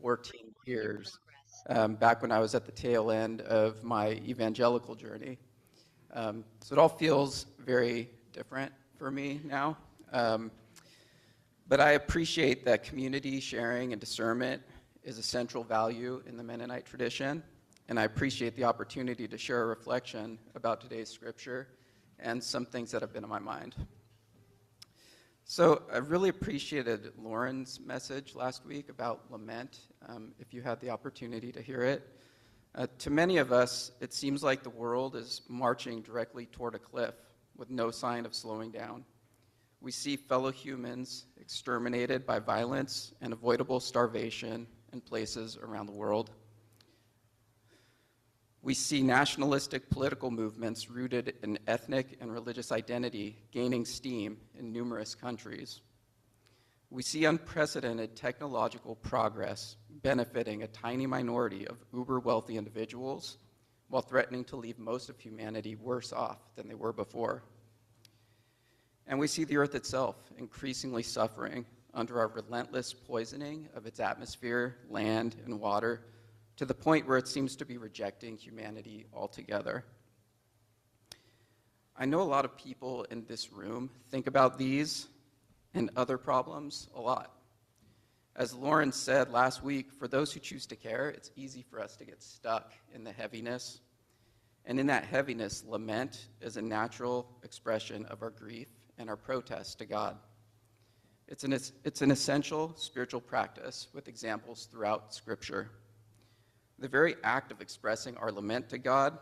14 years, back when I was at the tail end of my evangelical journey. So it all feels very different for me now. But I appreciate that community sharing and discernment is a central value in the Mennonite tradition, and I appreciate the opportunity to share a reflection about today's scripture and some things that have been on my mind. So I really appreciated Lauren's message last week about lament, if you had the opportunity to hear it. To many of us, it seems like the world is marching directly toward a cliff with no sign of slowing down. We see fellow humans exterminated by violence and avoidable starvation in places around the world. We see nationalistic political movements rooted in ethnic and religious identity gaining steam in numerous countries. We see unprecedented technological progress benefiting a tiny minority of uber-wealthy individuals while threatening to leave most of humanity worse off than they were before. And we see the earth itself increasingly suffering under our relentless poisoning of its atmosphere, land, and water, to the point where it seems to be rejecting humanity altogether. I know a lot of people in this room think about these and other problems a lot. As Lauren said last week, for those who choose to care, it's easy for us to get stuck in the heaviness. And in that heaviness, lament is a natural expression of our grief and our protest to God. It's an essential spiritual practice with examples throughout Scripture. The very act of expressing our lament to God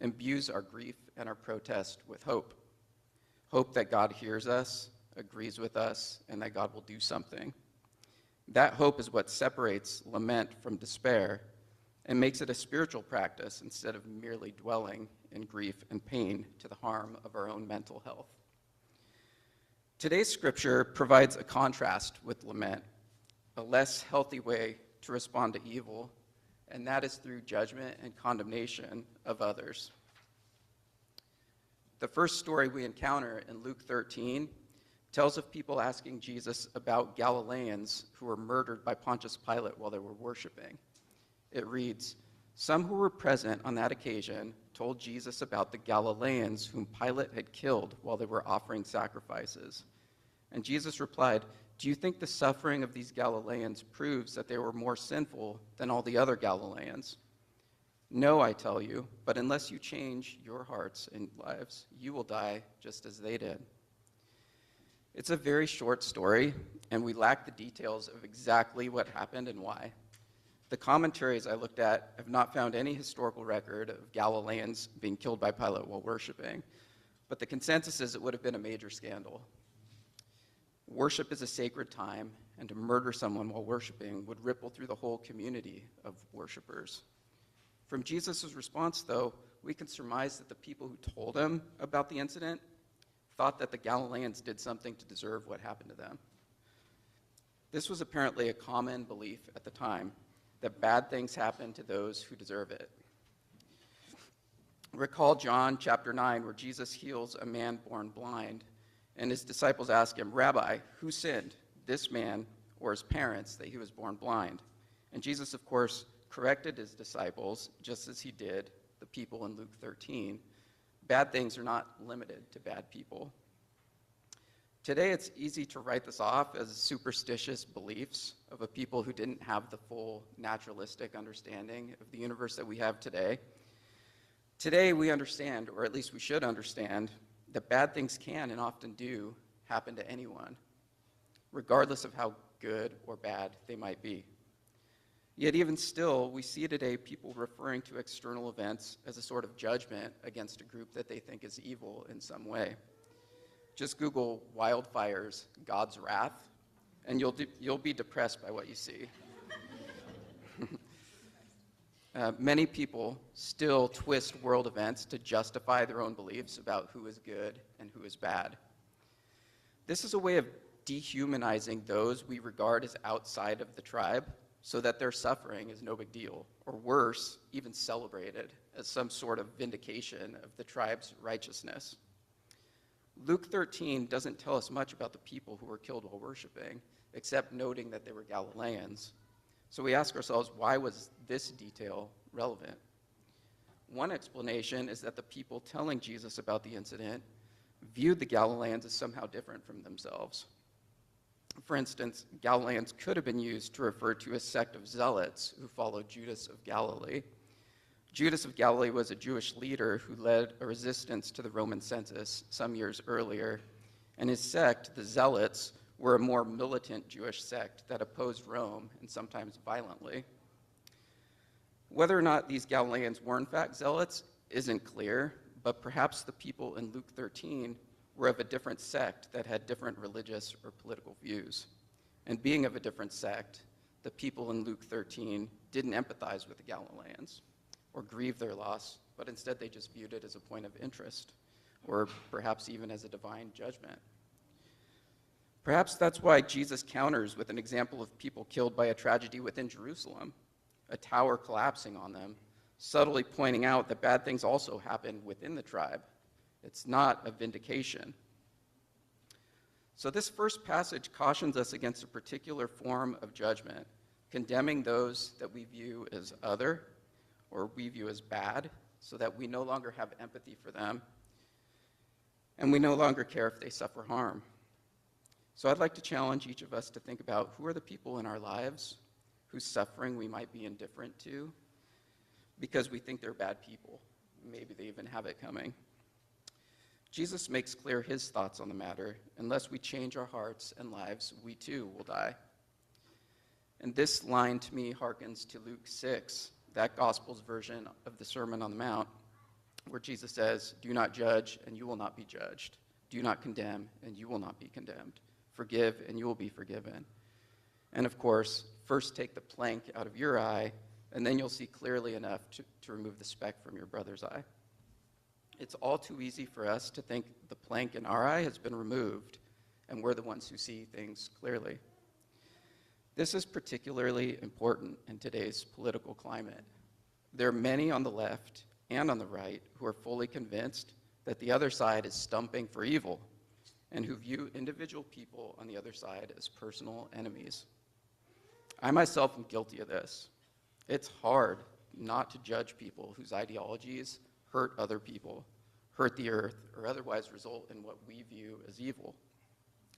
imbues our grief and our protest with hope. Hope that God hears us, agrees with us, and that God will do something. That hope is what separates lament from despair and makes it a spiritual practice instead of merely dwelling in grief and pain to the harm of our own mental health. Today's scripture provides a contrast with lament, a less healthy way to respond to evil, and that is through judgment and condemnation of others. The first story we encounter in Luke 13 tells of people asking Jesus about Galileans who were murdered by Pontius Pilate while they were worshiping. It reads, "Some who were present on that occasion told Jesus about the Galileans whom Pilate had killed while they were offering sacrifices. And Jesus replied, 'Do you think the suffering of these Galileans proves that they were more sinful than all the other Galileans? No, I tell you, but unless you change your hearts and lives, you will die just as they did.'" It's a very short story, and we lack the details of exactly what happened and why. The commentaries I looked at have not found any historical record of Galileans being killed by Pilate while worshiping, but the consensus is it would have been a major scandal. Worship is a sacred time, and to murder someone while worshiping would ripple through the whole community of worshipers. From Jesus' response, though, we can surmise that the people who told him about the incident thought that the Galileans did something to deserve what happened to them. This was apparently a common belief at the time, that bad things happen to those who deserve it. Recall John chapter 9, where Jesus heals a man born blind, and his disciples ask him, "Rabbi, who sinned, this man or his parents, that he was born blind?" And Jesus, of course, corrected his disciples, just as he did the people in Luke 13. Bad things are not limited to bad people. Today, it's easy to write this off as superstitious beliefs of a people who didn't have the full naturalistic understanding of the universe that we have today. Today, we understand, or at least we should understand, that bad things can and often do happen to anyone, regardless of how good or bad they might be. Yet even still, we see today people referring to external events as a sort of judgment against a group that they think is evil in some way. Just Google wildfires, God's wrath, and you'll be depressed by what you see. Many people still twist world events to justify their own beliefs about who is good and who is bad. This is a way of dehumanizing those we regard as outside of the tribe so that their suffering is no big deal, or worse, even celebrated as some sort of vindication of the tribe's righteousness. Luke 13 doesn't tell us much about the people who were killed while worshiping, except noting that they were Galileans. So we ask ourselves, why was this detail relevant? One explanation is that the people telling Jesus about the incident viewed the Galileans as somehow different from themselves. For instance, Galileans could have been used to refer to a sect of zealots who followed Judas of Galilee. Judas of Galilee was a Jewish leader who led a resistance to the Roman census some years earlier, and his sect, the Zealots, were a more militant Jewish sect that opposed Rome, and sometimes violently. Whether or not these Galileans were in fact zealots isn't clear, but perhaps the people in Luke 13 were of a different sect that had different religious or political views. And being of a different sect, the people in Luke 13 didn't empathize with the Galileans or grieve their loss, but instead they just viewed it as a point of interest, or perhaps even as a divine judgment. Perhaps that's why Jesus counters with an example of people killed by a tragedy within Jerusalem, a tower collapsing on them, subtly pointing out that bad things also happen within the tribe. It's not a vindication. So this first passage cautions us against a particular form of judgment, condemning those that we view as other or we view as bad, so that we no longer have empathy for them, and we no longer care if they suffer harm. So I'd like to challenge each of us to think about who are the people in our lives whose suffering we might be indifferent to because we think they're bad people. Maybe they even have it coming. Jesus makes clear his thoughts on the matter. Unless we change our hearts and lives, we too will die. And this line to me harkens to Luke 6, that gospel's version of the Sermon on the Mount, where Jesus says, "Do not judge, and you will not be judged. Do not condemn, and you will not be condemned. Forgive, and you will be forgiven." And of course, first take the plank out of your eye, and then you'll see clearly enough to remove the speck from your brother's eye. It's all too easy for us to think the plank in our eye has been removed, and we're the ones who see things clearly. This is particularly important in today's political climate. There are many on the left and on the right who are fully convinced that the other side is stumping for evil, and who view individual people on the other side as personal enemies. I myself am guilty of this. It's hard not to judge people whose ideologies hurt other people, hurt the earth, or otherwise result in what we view as evil,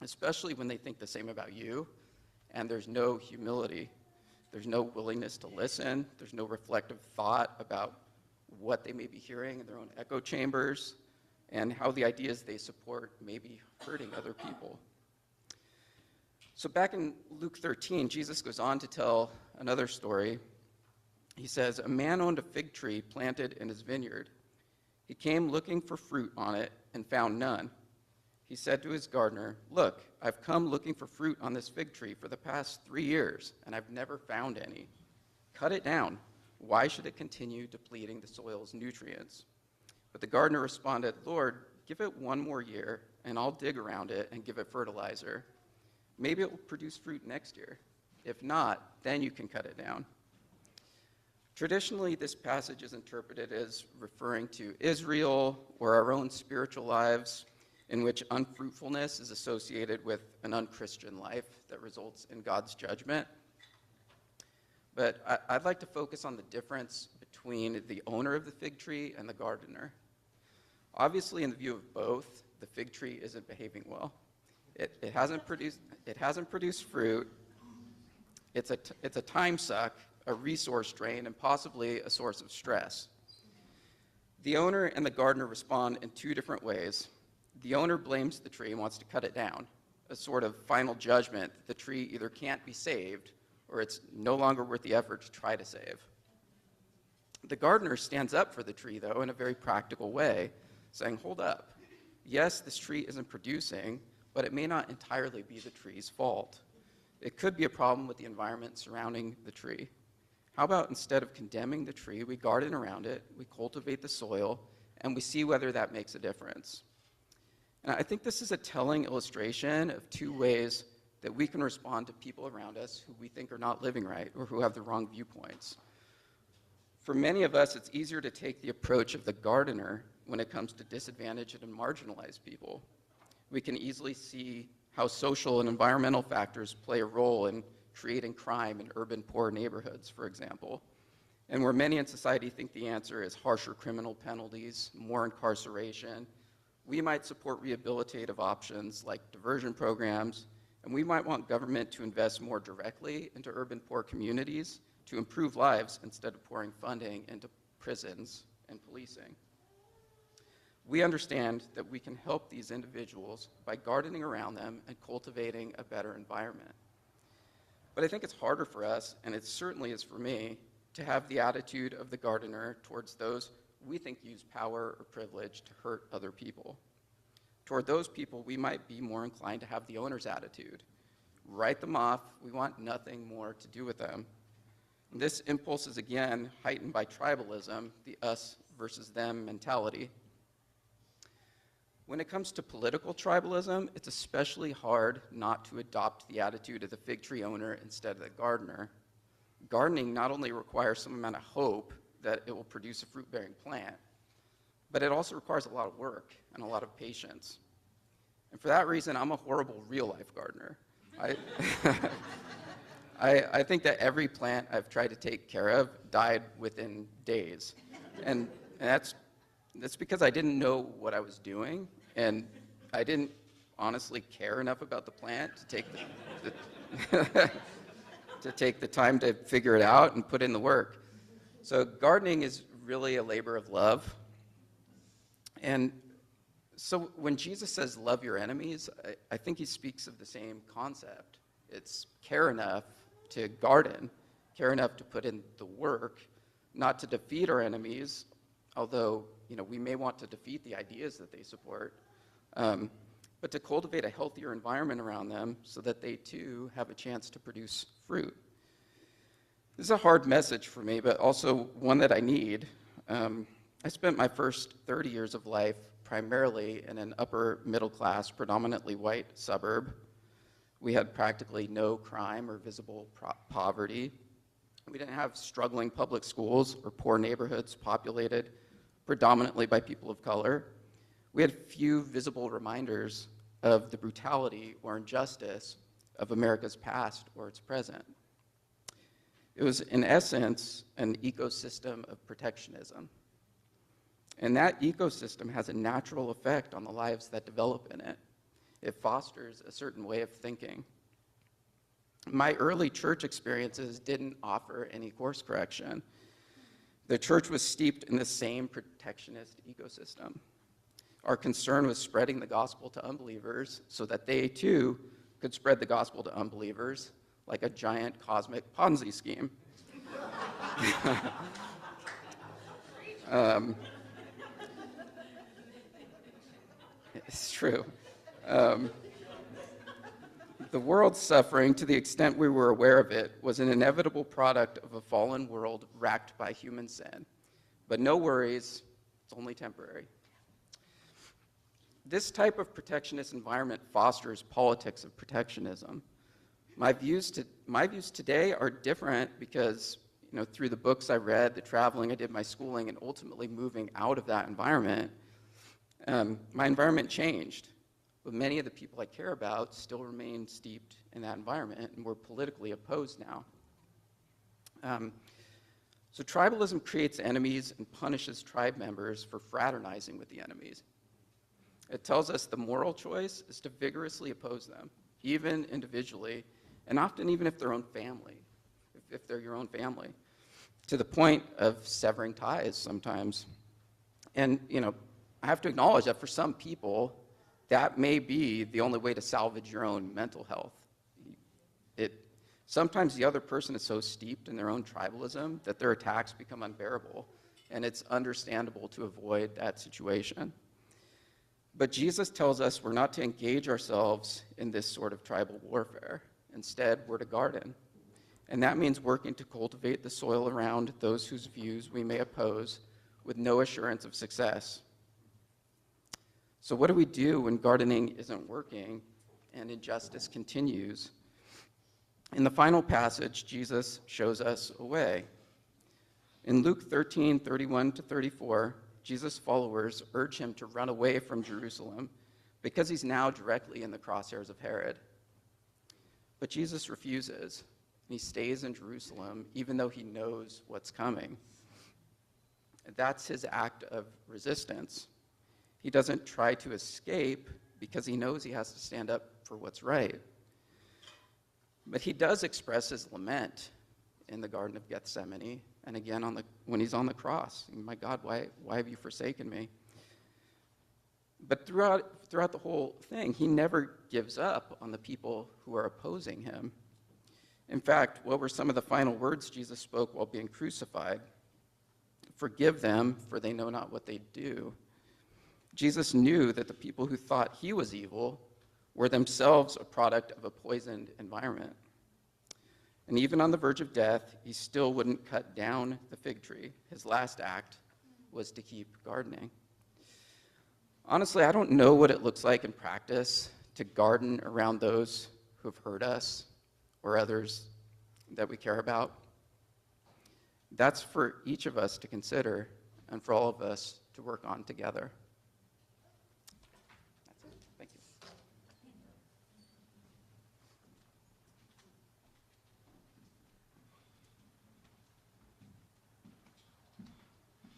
especially when they think the same about you, and there's no humility. There's no willingness to listen. There's no reflective thought about what they may be hearing in their own echo chambers and how the ideas they support may be hurting other people. So back in Luke 13, Jesus goes on to tell another story. He says, "A man owned a fig tree planted in his vineyard. He came looking for fruit on it and found none. He said to his gardener, 'Look, I've come looking for fruit on this fig tree for the past 3 years, and I've never found any. Cut it down. Why should it continue depleting the soil's nutrients?' But the gardener responded, 'Lord, give it 1 more year, and I'll dig around it and give it fertilizer. Maybe it will produce fruit next year. If not, then you can cut it down.'" Traditionally, this passage is interpreted as referring to Israel or our own spiritual lives, in which unfruitfulness is associated with an unchristian life that results in God's judgment. But I'd like to focus on the difference between the owner of the fig tree and the gardener. Obviously, in the view of both, the fig tree isn't behaving well. It hasn't produced fruit. It's a time suck, a resource drain, and possibly a source of stress. The owner and the gardener respond in 2 different ways. The owner blames the tree and wants to cut it down, a sort of final judgment that the tree either can't be saved or it's no longer worth the effort to try to save. The gardener stands up for the tree, though, in a very practical way, saying, "Hold up. Yes, this tree isn't producing, but it may not entirely be the tree's fault. It could be a problem with the environment surrounding the tree. How about instead of condemning the tree, we garden around it, we cultivate the soil, and we see whether that makes a difference?" And I think this is a telling illustration of 2 ways that we can respond to people around us who we think are not living right or who have the wrong viewpoints. For many of us, it's easier to take the approach of the gardener when it comes to disadvantaged and marginalized people. We can easily see how social and environmental factors play a role in creating crime in urban poor neighborhoods, for example. And where many in society think the answer is harsher criminal penalties, more incarceration, we might support rehabilitative options like diversion programs, and we might want government to invest more directly into urban poor communities to improve lives instead of pouring funding into prisons and policing. We understand that we can help these individuals by gardening around them and cultivating a better environment. But I think it's harder for us, and it certainly is for me, to have the attitude of the gardener towards those we think use power or privilege to hurt other people. Toward those people, we might be more inclined to have the owner's attitude. Write them off, we want nothing more to do with them. And this impulse is again heightened by tribalism, the us versus them mentality. When it comes to political tribalism, it's especially hard not to adopt the attitude of the fig tree owner instead of the gardener. Gardening not only requires some amount of hope that it will produce a fruit-bearing plant, but it also requires a lot of work and a lot of patience. And for that reason, I'm a horrible real-life gardener. I think that every plant I've tried to take care of died within days. And that's because I didn't know what I was doing, and I didn't honestly care enough about the plant to take to take the time to figure it out and put in the work. So gardening is really a labor of love. And so when Jesus says love your enemies, I think he speaks of the same concept. It's care enough to garden, care enough to put in the work, not to defeat our enemies, although we may want to defeat the ideas that they support, but to cultivate a healthier environment around them so that they too have a chance to produce fruit. This is a hard message for me, but also one that I need. I spent my first 30 years of life primarily in an upper middle class, predominantly white suburb. We had practically no crime or visible poverty. We didn't have struggling public schools or poor neighborhoods populated predominantly by people of color. We had few visible reminders of the brutality or injustice of America's past or its present. It was, in essence, an ecosystem of protectionism. And that ecosystem has a natural effect on the lives that develop in it. It fosters a certain way of thinking. My early church experiences didn't offer any course correction. The church was steeped in the same protectionist ecosystem. Our concern was spreading the gospel to unbelievers so that they too could spread the gospel to unbelievers like a giant cosmic Ponzi scheme. It's true. The world's suffering, to the extent we were aware of it, was an inevitable product of a fallen world racked by human sin. But no worries, it's only temporary. This type of protectionist environment fosters politics of protectionism. My views today are different because, through the books I read, the traveling I did, my schooling, and ultimately moving out of that environment, my environment changed. But many of the people I care about still remain steeped in that environment, and we're politically opposed now. So tribalism creates enemies and punishes tribe members for fraternizing with the enemies. It tells us the moral choice is to vigorously oppose them, even individually, and often even if they're own family, if they're your own family, to the point of severing ties sometimes. And, I have to acknowledge that for some people, that may be the only way to salvage your own mental health. Sometimes the other person is so steeped in their own tribalism that their attacks become unbearable, and it's understandable to avoid that situation. But Jesus tells us we're not to engage ourselves in this sort of tribal warfare. Instead, we're to garden. And that means working to cultivate the soil around those whose views we may oppose with no assurance of success. So what do we do when gardening isn't working and injustice continues? In the final passage, Jesus shows us a way. In Luke 13:31-34, Jesus' followers urge him to run away from Jerusalem because he's now directly in the crosshairs of Herod. But Jesus refuses. and he stays in Jerusalem even though he knows what's coming. That's his act of resistance. He doesn't try to escape because he knows he has to stand up for what's right. But he does express his lament in the Garden of Gethsemane, and again when he's on the cross. My God, why have you forsaken me? But throughout the whole thing, he never gives up on the people who are opposing him. In fact, what were some of the final words Jesus spoke while being crucified? Forgive them, for they know not what they do. Jesus knew that the people who thought he was evil were themselves a product of a poisoned environment. And even on the verge of death, he still wouldn't cut down the fig tree. His last act was to keep gardening. Honestly, I don't know what it looks like in practice to garden around those who have hurt us or others that we care about. That's for each of us to consider and for all of us to work on together.